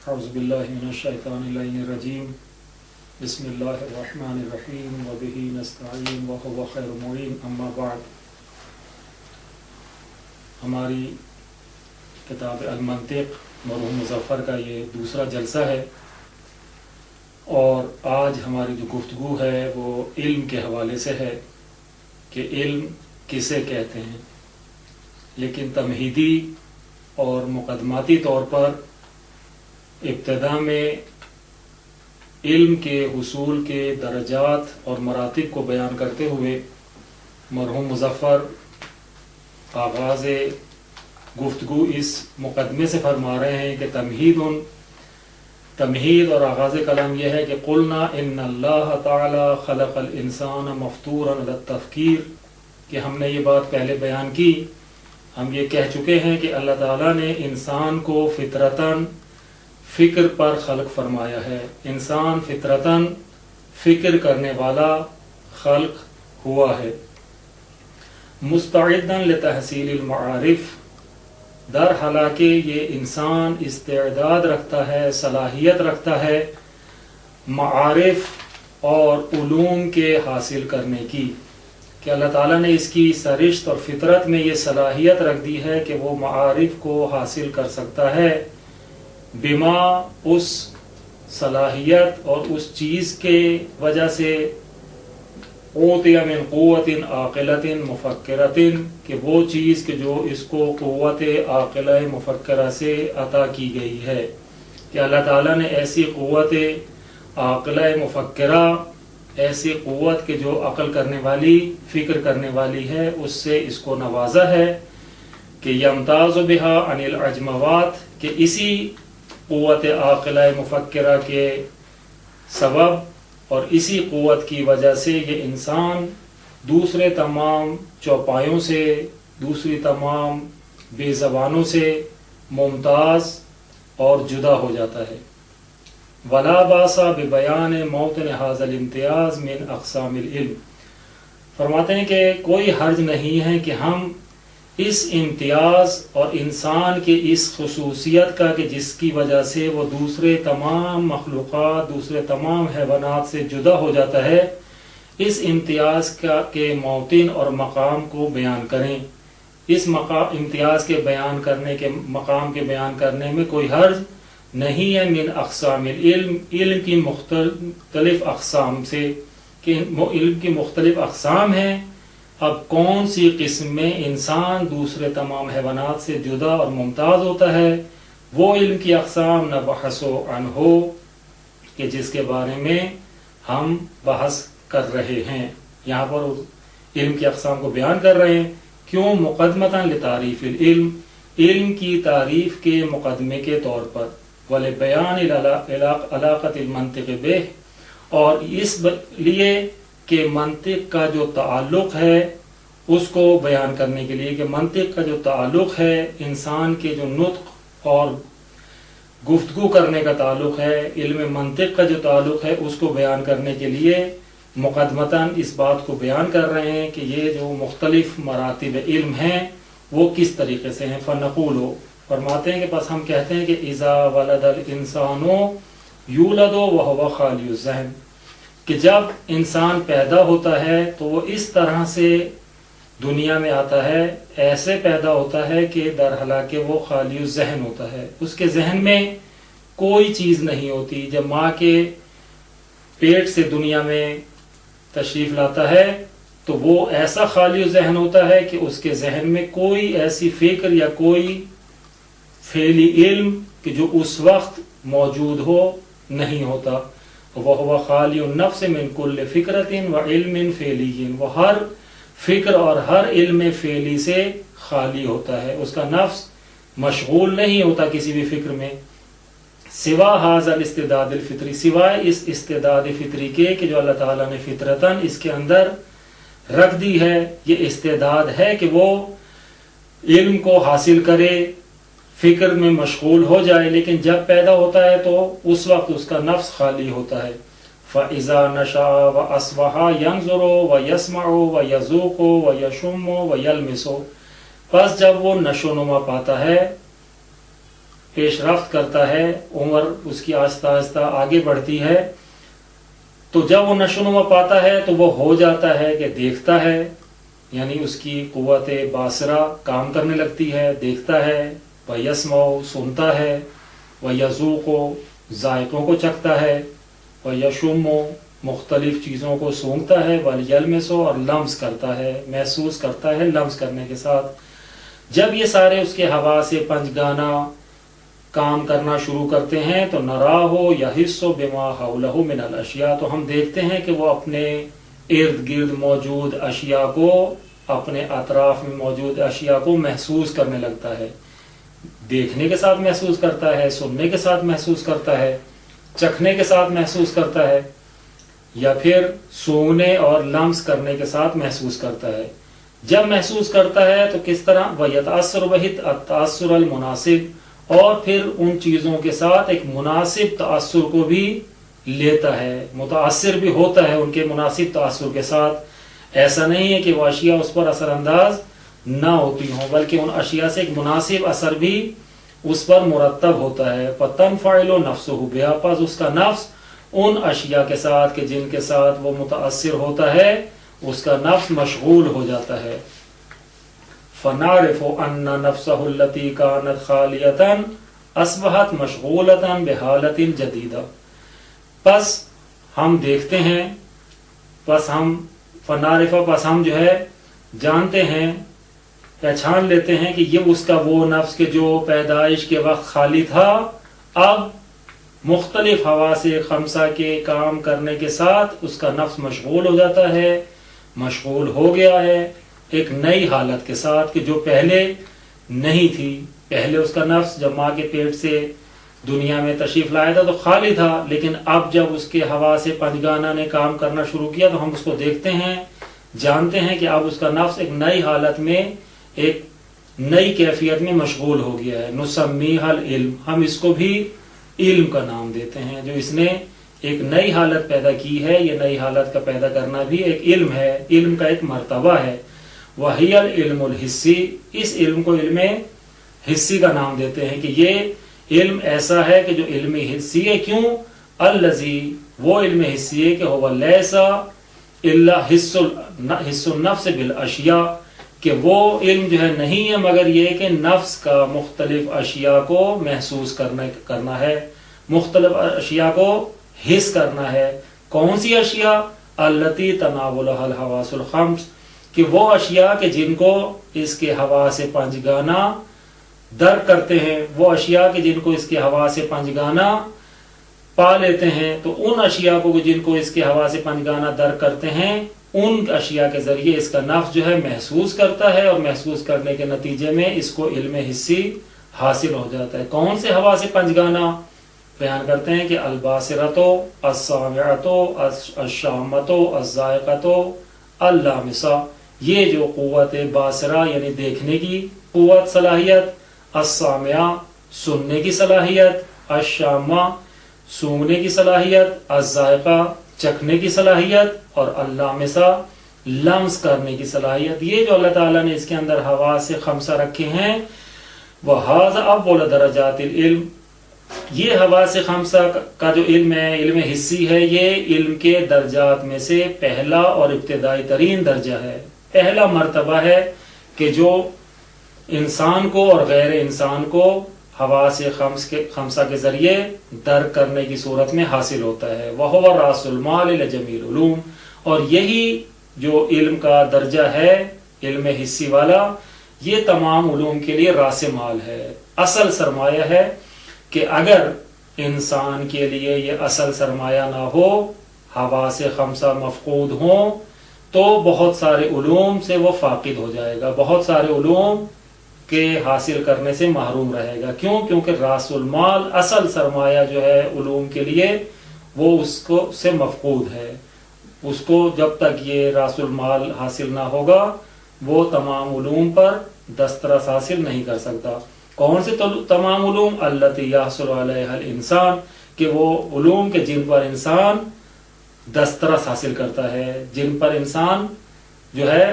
اعوذ باللہ من الشیطان اللعین الرجیم بسم اللہ الرحمن الرحیم وبہ نستعین وہو خیر معین اما بعد. ہماری کتاب المنطق مرحوم مظفر کا یہ دوسرا جلسہ ہے اور آج ہماری جو گفتگو ہے وہ علم کے حوالے سے ہے کہ علم کسے کہتے ہیں. لیکن تمہیدی اور مقدماتی طور پر ابتدا میں علم کے حصول کے درجات اور مراتب کو بیان کرتے ہوئے مرحوم مظفر آغاز گفتگو اس مقدمے سے فرما رہے ہیں کہ تمہید اور آغاز کلام یہ ہے کہ قلنا ان اللہ تعالی خلق الانسان مفطورا علی التفکیر، کہ ہم نے یہ بات پہلے بیان کی. ہم یہ کہہ چکے ہیں کہ اللہ تعالیٰ نے انسان کو فطرتاً فکر پر خلق فرمایا ہے. انسان فطرتاً فکر کرنے والا خلق ہوا ہے. مستعداً لتحصیل المعارف، در حالانکہ یہ انسان استعداد رکھتا ہے، صلاحیت رکھتا ہے معارف اور علوم کے حاصل کرنے کی، کہ اللہ تعالیٰ نے اس کی سرشت اور فطرت میں یہ صلاحیت رکھ دی ہے کہ وہ معارف کو حاصل کر سکتا ہے بما، اس صلاحیت اور اس چیز کے وجہ سے اوتی من قوت عاقلۃ مفکرۃ، کہ وہ چیز کہ جو اس کو قوت عاقلہ مفکرہ سے عطا کی گئی ہے، کہ اللہ تعالیٰ نے ایسی قوت عاقلہ مفکرہ، ایسی قوت کہ جو عقل کرنے والی، فکر کرنے والی ہے، اس سے اس کو نوازا ہے کہ یمتاز بہا عن العجموات، کہ اسی قوت عاقلہ مفکرہ کے سبب اور اسی قوت کی وجہ سے یہ انسان دوسرے تمام چوپایوں سے، دوسری تمام بے زبانوں سے ممتاز اور جدا ہو جاتا ہے. ولا باسا ببیان موطن ھذا الامتیاز من اقسام العلم، فرماتے ہیں کہ کوئی حرج نہیں ہے کہ ہم اس امتیاز اور انسان کے اس خصوصیت کا کہ جس کی وجہ سے وہ دوسرے تمام مخلوقات، دوسرے تمام حیوانات سے جدا ہو جاتا ہے، اس امتیاز کے موطن اور مقام کو بیان کریں. اس امتیاز کے بیان کرنے کے مقام کے بیان کرنے میں کوئی حرج نہیں ہے. من اقسام العلم، علم کی مختلف اقسام سے، کہ علم کی مختلف اقسام ہیں. اب کون سی قسم میں انسان دوسرے تمام حیوانات سے جدا اور ممتاز ہوتا ہے، وہ علم کی اقسام نبحث عنہ، کہ جس کے بارے میں ہم بحث کر رہے ہیں. یہاں پر علم کی اقسام کو بیان کر رہے ہیں. کیوں؟ مقدمۃ لتعریف العلم، علم کی تعریف کے مقدمے کے طور پر، ولبیان علاقۃ المنطق بہ، اور اس لیے کہ منطق کا جو تعلق ہے اس کو بیان کرنے کے لیے، کہ منطق کا جو تعلق ہے، انسان کے جو نطق اور گفتگو کرنے کا تعلق ہے، علم منطق کا جو تعلق ہے، اس کو بیان کرنے کے لیے مقدمتاً اس بات کو بیان کر رہے ہیں کہ یہ جو مختلف مراتب علم ہیں وہ کس طریقے سے ہیں. فنقول، فرماتے ہیں کہ بس ہم کہتے ہیں کہ اذا ولد الانسان یولد وهو خالی الذہن، کہ جب انسان پیدا ہوتا ہے تو وہ اس طرح سے دنیا میں آتا ہے، ایسے پیدا ہوتا ہے کہ در حالانکہ وہ خالی الذہن ہوتا ہے، اس کے ذہن میں کوئی چیز نہیں ہوتی. جب ماں کے پیٹ سے دنیا میں تشریف لاتا ہے تو وہ ایسا خالی الذہن ہوتا ہے کہ اس کے ذہن میں کوئی ایسی فکر یا کوئی فعلی علم کہ جو اس وقت موجود ہو نہیں ہوتا. وَهُوَ خَالِيُ النَّفْسِ مِنْ كُلِّ فِكْرَةٍ وَعِلْمٍ فِعْلِيٍّ، وہ ہر فکر اور ہر علم فعلی سے خالی ہوتا ہے، اس کا نفس مشغول نہیں ہوتا کسی بھی فکر میں. سوا ھذا الاستعداد الفطری، سوائے اس استعداد فطری کے کہ جو اللہ تعالیٰ نے فطرتاً اس کے اندر رکھ دی ہے. یہ استعداد ہے کہ وہ علم کو حاصل کرے، فکر میں مشغول ہو جائے، لیکن جب پیدا ہوتا ہے تو اس وقت اس کا نفس خالی ہوتا ہے. فَإِذَا نَشَأَ وَأَصْبَحَ يَنظُرُ وَيَسْمَعُ وَيَذُوقُ وَيَشُمُّ وَيَلْمِسُ، پس جب وہ نشو و نما پاتا ہے پیش رفت کرتا ہے، عمر اس کی آہستہ آہستہ آگے بڑھتی ہے، تو جب وہ نشو و نما پاتا ہے تو وہ ہو جاتا ہے کہ دیکھتا ہے، یعنی اس کی قوت باصرہ کام کرنے لگتی ہے، دیکھتا ہے، وَيَسْمَعُ سنتا ہے، وَيَذُوقُ ذائقوں کو چکھتا ہے، وَيَشُمُّ مختلف چیزوں کو سونگھتا ہے، وَيَلْمِسُ اور لمس کرتا ہے، محسوس کرتا ہے لمس کرنے کے ساتھ۔ جب یہ سارے اس کے حواس پنجگانہ کام کرنا شروع کرتے ہیں تو نراہ یحس بما حولہ من الاشیاء، تو ہم دیکھتے ہیں کہ وہ اپنے ارد گرد موجود اشیاء کو، اپنے اطراف میں موجود اشیاء کو محسوس کرنے لگتا ہے، دیکھنے کے ساتھ محسوس کرتا ہے، سننے کے ساتھ محسوس کرتا ہے، چکھنے کے ساتھ محسوس کرتا ہے، یا پھر سونگنے اور لمس کرنے کے ساتھ محسوس کرتا ہے۔ جب محسوس کرتا ہے تو کس طرح؟ وَيَتَأَثَّرُ بِهِ التَّأَثُّرَ الْمُنَاسِبَ، اور پھر ان چیزوں کے ساتھ ایک مناسب تأثر کو بھی لیتا ہے، متاثر بھی ہوتا ہے ان کے مناسب تأثر کے ساتھ۔ ایسا نہیں ہے کہ وہ اشیاء اس پر اثر انداز نہ ہوتی ہوں، بلکہ ان اشیاء سے ایک مناسب اثر بھی اس پر مرتب ہوتا ہے۔ فَتَنْفَعِلُ نَفْسُهُ بِهَا، پس اس کا نفس ان اشیاء کے ساتھ کہ جن کے ساتھ وہ متاثر ہوتا ہے، اس کا نفس مشغول ہو جاتا ہے۔ فَنَعْرِفُ أَنَّ نَفْسَهُ الَّتِي كَانَتْ خَالِيَةً أَصْبَحَتْ مَشْغُولَةً بِحَالَةٍ جَدِيدَةٍ، پس ہم دیکھتے ہیں، پس ہم جو ہے جانتے ہیں، پہچان لیتے ہیں کہ یہ اس کا وہ نفس کہ جو پیدائش کے وقت خالی تھا، اب مختلف حواس خمسہ کے کام کرنے کے ساتھ اس کا نفس مشغول ہو جاتا ہے، مشغول ہو گیا ہے ایک نئی حالت کے ساتھ کہ جو پہلے نہیں تھی۔ پہلے اس کا نفس جب ماں کے پیٹ سے دنیا میں تشریف لایا تھا تو خالی تھا، لیکن اب جب اس کے حواس پنجگانہ نے کام کرنا شروع کیا تو ہم اس کو دیکھتے ہیں، جانتے ہیں کہ اب اس کا نفس ایک نئی حالت میں، ایک نئی کیفیت میں مشغول ہو گیا ہے۔ نسمیہ العلم، ہم اس کو بھی علم کا نام دیتے ہیں، جو اس نے ایک نئی حالت پیدا کی ہے، یہ نئی حالت کا پیدا کرنا بھی ایک علم ہے، علم کا ایک مرتبہ ہے۔ وَهِيَ الْعِلْمُ الْحِسِّ، اس علم کو علم حسی کا نام دیتے ہیں کہ یہ علم ایسا ہے کہ جو علم حسی ہے۔ کیوں؟ الذی، وہ علم حسی ہے کہ هو لیس الا حس النفس بالاشیاء، کہ وہ علم جو ہے نہیں ہے مگر یہ کہ نفس کا مختلف اشیاء کو محسوس کرنا ہے، مختلف اشیاء کو حس کرنا ہے۔ کون سی اشیاء؟ التی تناولها الحواس الخمس، کہ وہ اشیاء کہ جن کو اس کے حواس پنجگانہ درک کرتے ہیں، وہ اشیاء کہ جن کو اس کے حواس پنجگانہ پا لیتے ہیں، تو ان اشیاء کو جن کو اس کے حواس پنجگانہ درک کرتے ہیں، ان اشیاء کے ذریعے اس کا نفس جو ہے محسوس کرتا ہے، اور محسوس کرنے کے نتیجے میں اس کو علم حسی حاصل ہو جاتا ہے۔ کون سے حواس پنجگانہ؟ بیان کرتے ہیں کہ الباصرۃ، السامعۃ، الشامۃ، الذائقۃ، اللامسہ، یہ جو قوت باصرہ یعنی دیکھنے کی قوت صلاحیت، السامعہ سننے کی صلاحیت، الشامہ سونگنے کی صلاحیت، الذائقہ چکھنے کی صلاحیت، اور اللامسہ لمس کرنے کی صلاحیت، یہ جو اللہ تعالیٰ نے اس کے اندر حواس خمسہ رکھے ہیں، وَهَذَا أَوَّلُ دَرَجَاتِ الْعِلْمِ، یہ حواس خمسہ کا جو علم ہے، علم حسی ہے، یہ علم کے درجات میں سے پہلا اور ابتدائی ترین درجہ ہے، پہلا مرتبہ ہے کہ جو انسان کو اور غیر انسان کو حواس خمسہ کے ذریعے درک کرنے کی صورت میں حاصل ہوتا ہے۔ وَهُوَ رَأْسُ الْمَالِ لِجَمِيعِ الْعُلُومِ، اور یہی جو علم کا درجہ ہے، علم حسی والا، یہ تمام علوم کے لیے راس مال ہے، اصل سرمایہ ہے، کہ اگر انسان کے لیے یہ اصل سرمایہ نہ ہو، حواس خمسہ مفقود ہوں، تو بہت سارے علوم سے وہ فاقد ہو جائے گا، بہت سارے علوم کے حاصل کرنے سے محروم رہے گا۔ کیوں؟ کیونکہ راس المال، اصل سرمایہ جو ہے علوم کے لیے، وہ اس کو سے مفقود ہے، اس کو جب تک یہ راس المال حاصل نہ ہوگا وہ تمام علوم پر دسترس حاصل نہیں کر سکتا۔ کون سے تمام علوم؟ التی یحصل علیہا الانسان، کہ وہ علوم کے جن پر انسان دسترس حاصل کرتا ہے، جن پر انسان جو ہے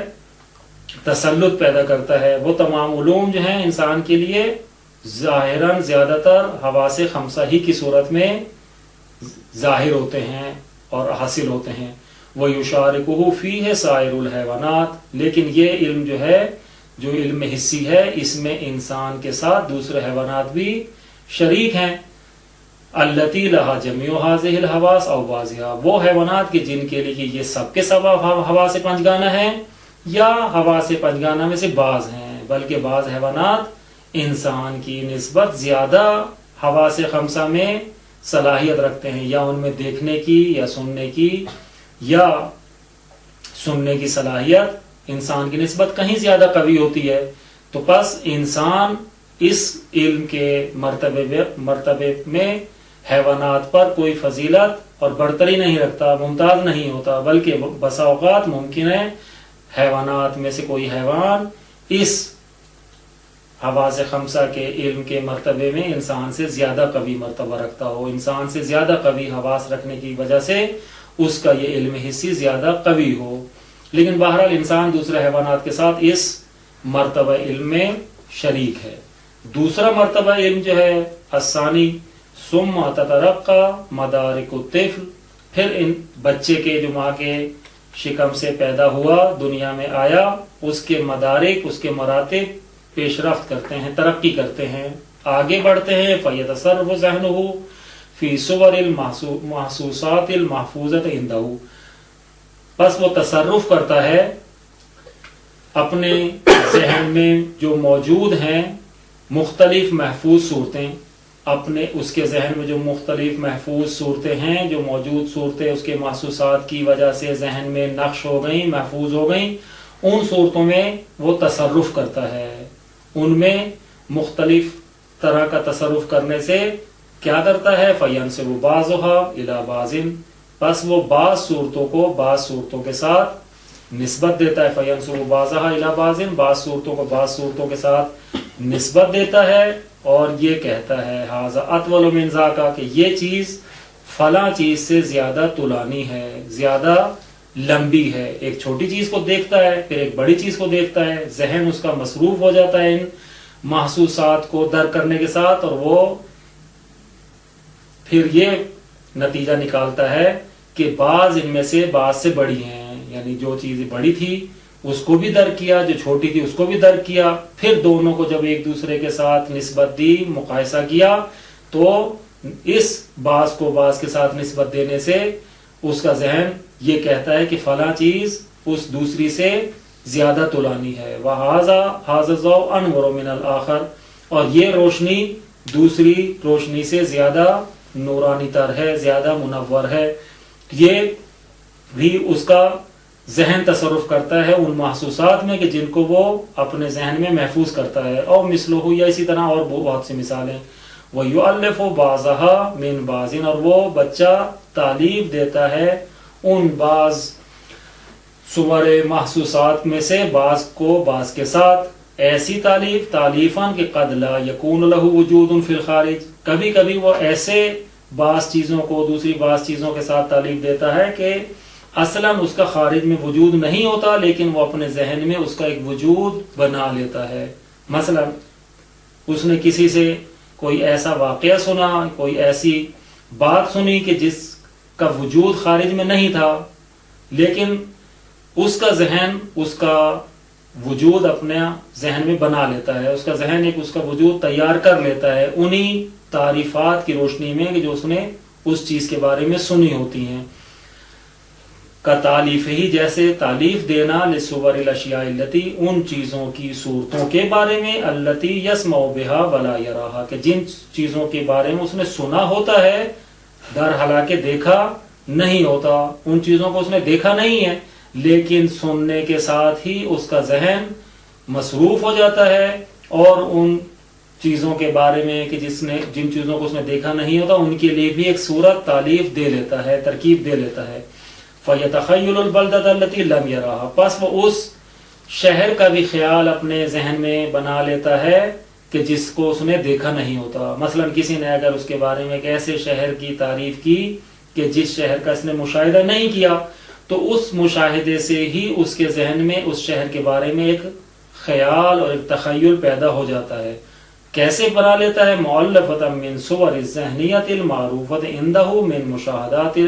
تسلط پیدا کرتا ہے، وہ تمام علوم جو ہیں انسان کے لیے ظاہراً زیادہ تر حواس خمسہ ہی کی صورت میں ظاہر ہوتے ہیں اور حاصل ہوتے ہیں. وَيُشَارِكُهُ فِيهِ سَائِرُ الْحَيْوَانَاتِ، لیکن یہ علم جو ہے، جو علم حسی ہے، اس میں انسان کے ساتھ دوسرے حیوانات بھی شریک ہیں. الَّتِي لَهَا جَمِيعُ هَذِهِ الْحَوَاسِ أَوْ بَعْضُهَا، وہ حیوانات کے جن کے لیے یہ سب کے سب حواس پنجگانہ ہیں یا حواس پنجگانہ میں سے بعض ہیں، بلکہ بعض حیوانات انسان کی نسبت زیادہ حواس خمسہ میں صلاحیت رکھتے ہیں، یا ان میں دیکھنے کی یا سننے کی صلاحیت انسان کی نسبت کہیں زیادہ قوی ہوتی ہے. تو پس انسان اس علم کے مرتبے میں حیوانات پر کوئی فضیلت اور برتری نہیں رکھتا، ممتاز نہیں ہوتا، بلکہ بسا اوقات ممکن ہے حیوانات میں سے کوئی حیوان اس حواس خمسہ کے علم کے مرتبے میں انسان سے زیادہ قوی مرتبہ رکھتا ہو، انسان سے زیادہ قوی حواس رکھنے کی وجہ سے اس کا یہ علم حسی زیادہ قوی ہو. لیکن بہرحال انسان دوسرے حیوانات کے ساتھ اس مرتبہ علم میں شریک ہے. دوسرا مرتبہ علم جو ہے الثانی ثم تترقى مدارک الطفل، پھر ان بچے کے جو ماں کے شکم سے پیدا ہوا، دنیا میں آیا، اس کے مدارک، اس کے مراتب پیش رفت کرتے ہیں، ترقی کرتے ہیں، آگے بڑھتے ہیں. فیتصرف ذہنہ فی صور المحسوسات المحفوظۃ عنده، پس وہ تصرف کرتا ہے اپنے ذہن میں جو موجود ہیں مختلف محفوظ صورتیں، اپنے اس کے ذہن میں جو مختلف محفوظ صورتیں ہیں، جو موجود صورتیں اس کے محسوسات کی وجہ سے ذہن میں نقش ہو گئیں، محفوظ ہو گئیں، ان صورتوں میں وہ تصرف کرتا ہے. ان میں مختلف طرح کا تصرف کرنے سے کیا کرتا ہے؟ فَيَنْسِبُ بَعْضُهَا إِلَى بَعْضٍ، پس وہ بعض صورتوں کو بعض صورتوں کے ساتھ نسبت دیتا ہے. فَيَنْسِبُ بَعْضَهَا إِلَى بَعْضٍ، بعض صورتوں کو بعض صورتوں کے ساتھ نسبت دیتا ہے، اور یہ کہتا ہے هَذَا أَطْوَلُ مِنْ ذَاكَ، کہ یہ چیز فلاں چیز سے زیادہ طولانی ہے، زیادہ لمبی ہے. ایک چھوٹی چیز کو دیکھتا ہے، پھر ایک بڑی چیز کو دیکھتا ہے، ذہن اس کا مصروف ہو جاتا ہے ان محسوسات کو درک کرنے کے ساتھ، اور وہ پھر یہ نتیجہ نکالتا ہے کہ بعض ان میں سے بعض سے بڑی ہیں، یعنی جو چیز بڑی تھی اس کو بھی درک کیا، جو چھوٹی تھی اس کو بھی درک کیا. پھر دونوں کو جب ایک دوسرے کے ساتھ نسبت دی، مقایسہ کیا، تو اس بعض کو بعض کے ساتھ نسبت دینے سے اس کا ذہن یہ کہتا ہے کہ فلاں چیز اس دوسری سے زیادہ طولانی ہے. وَهَذَا الضَّوْءُ أَنْوَرُ مِنَ الْآخَرِ، اور یہ روشنی دوسری روشنی سے زیادہ نورانی تر ہے، زیادہ منور ہے. یہ بھی اس کا ذہن تصرف کرتا ہے ان محسوسات میں کہ جن کو وہ اپنے ذہن میں محفوظ کرتا ہے. اور مثلہ، یا اسی طرح اور بہت سی مثالیں. وَيُؤَلِّفُ بَعْضَهَا مِنْ بَعْضٍ، اور وہ بچہ تعلیف دیتا ہے ان بعض صور محسوسات میں سے بعض کو بعض کے ساتھ. ایسی تعلیفاً کہ قد لا یکون لہ وجود فی الخارج، کبھی کبھی وہ ایسے بعض چیزوں کو دوسری بعض چیزوں کے ساتھ تعلیف دیتا ہے کہ اصلاً اس کا خارج میں وجود نہیں ہوتا، لیکن وہ اپنے ذہن میں اس کا ایک وجود بنا لیتا ہے. مثلا اس نے کسی سے کوئی ایسا واقعہ سنا، کوئی ایسی بات سنی کہ جس کا وجود خارج میں نہیں تھا، لیکن اس کا ذہن اس کا وجود اپنے ذہن میں بنا لیتا ہے، اس کا ذہن ایک اس کا وجود تیار کر لیتا ہے انہی تعریفات کی روشنی میں کہ جو اس نے اس چیز کے بارے میں سنی ہوتی ہیں. کا تعلیف ہی، جیسے تعلیف دینا لصور الاشیاء التی، ان چیزوں کی صورتوں کے بارے میں، التی یسمع بہا ولا یراہا، کہ جن چیزوں کے بارے میں اس نے سنا ہوتا ہے در حالانکہ دیکھا نہیں ہوتا. ان چیزوں کو اس نے دیکھا نہیں ہے، لیکن سننے کے ساتھ ہی اس کا ذہن مصروف ہو جاتا ہے، اور ان چیزوں کے بارے میں کہ جن چیزوں کو اس نے دیکھا نہیں ہوتا ان کے لیے بھی ایک صورت تعلیف دے لیتا ہے، ترکیب دے لیتا ہے. فَيَتَخَيُّلُ الْبَلْدَةَ الَّتِي لَمْ يَرَاهَا، پس وہ اس شہر کا بھی خیال اپنے ذہن میں بنا لیتا ہے کہ جس کو اس نے دیکھا نہیں ہوتا. مثلا کسی نے اگر اس کے بارے میں ایک ایسے شہر کی تعریف کی کہ جس شہر کا اس نے مشاہدہ نہیں کیا، تو اس مشاہدے سے ہی اس کے ذہن میں اس شہر کے بارے میں ایک خیال اور ایک تخیل پیدا ہو جاتا ہے. کیسے بنا لیتا ہے؟ مؤلفۃ من صور الذہنیت المعروفۃ عندہ من مشاہداتہ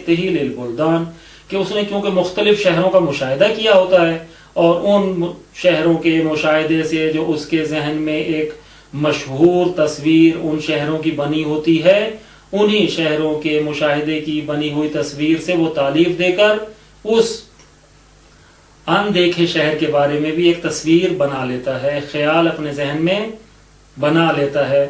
للبلدان، کہ اس نے کیونکہ مختلف شہروں کا مشاہدہ کیا ہوتا ہے، اور ان شہروں کے مشاہدے سے جو اس کے ذہن میں ایک مشہور تصویر ان شہروں کی بنی ہوتی ہے، انہی شہروں کے مشاہدے کی بنی ہوئی تصویر سے وہ تعلیف دے کر اس اندیکھے شہر کے بارے میں بھی ایک تصویر بنا لیتا ہے، خیال اپنے ذہن میں بنا لیتا ہے۔